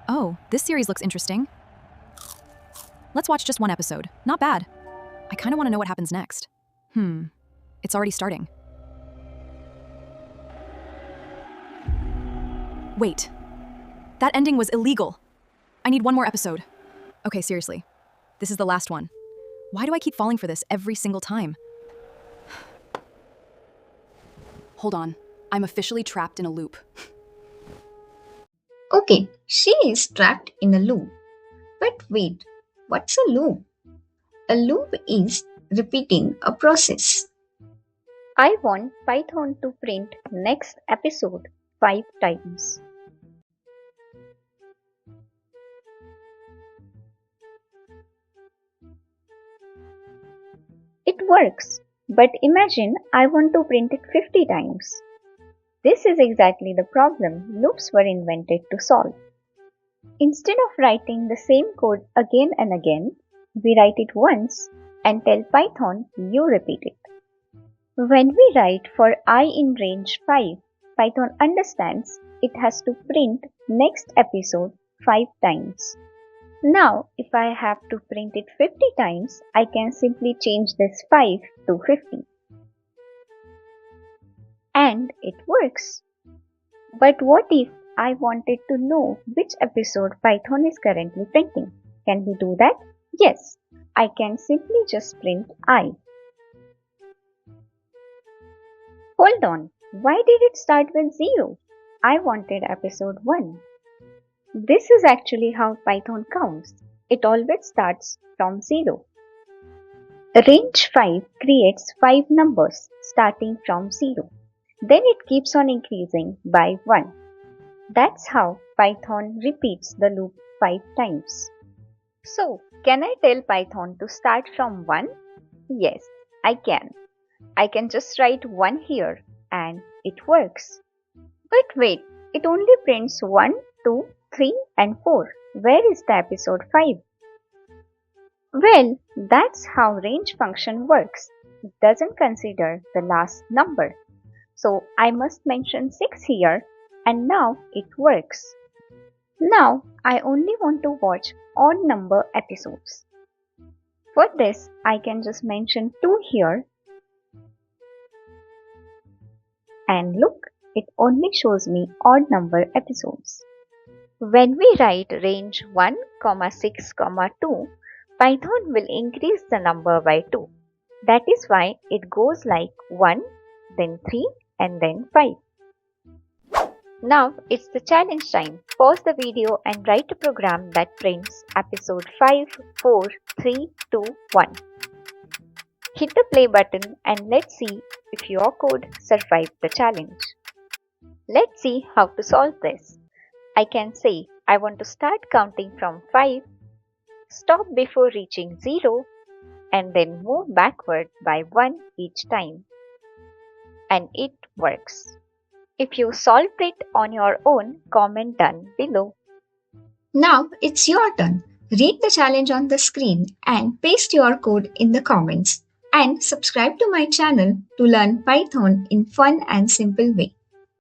Oh, this series looks interesting. Let's watch just one episode. Not bad. I kind of want to know what happens next. It's already starting. Wait. That ending was illegal. I need one more episode. Okay, seriously. This is the last one. Why do I keep falling for this every single time? Hold on. I'm officially trapped in a loop. Okay, she is trapped in a loop. But wait, what's a loop? A loop is repeating a process. I want Python to print next episode 5 times. It works, but imagine I want to print it 50 times. This is exactly the problem loops were invented to solve. Instead of writing the same code again and again, we write it once and tell Python you repeat it. When we write for I in range 5, Python understands it has to print next episode 5 times. Now, if I have to print it 50 times, I can simply change this 5 to 50. And it works. But what if I wanted to know which episode Python is currently printing? Can we do that? Yes, I can simply just print I. Hold on, why did it start with 0? I wanted episode 1. This is actually how Python counts. It always starts from 0. Range 5 creates 5 numbers starting from 0. Then it keeps on increasing by 1. That's how Python repeats the loop 5 times. So, can I tell Python to start from 1? Yes, I can. I can just write 1 here and it works. But wait, it only prints 1, 2, 3 and 4. Where is the episode 5? Well, that's how range function works. It doesn't consider the last number. So I must mention 6 here and now it works. Now I only want to watch odd number episodes. For this I can just mention 2 here and look, it only shows me odd number episodes. When we write range 1, 6, 2, Python will increase the number by 2. That is why it goes like 1, then 3 and then 5. Now it's the challenge time. Pause the video and write a program that prints episode 5, 4, 3, 2, 1. Hit the play button and let's see if your code survived the challenge. Let's see how to solve this. I can say I want to start counting from 5, stop before reaching 0 and then move backward by 1 each time. And it works. If you solved it on your own, comment down below. Now it's your turn. Read the challenge on the screen and paste your code in the comments. And subscribe to my channel to learn Python in fun and simple way.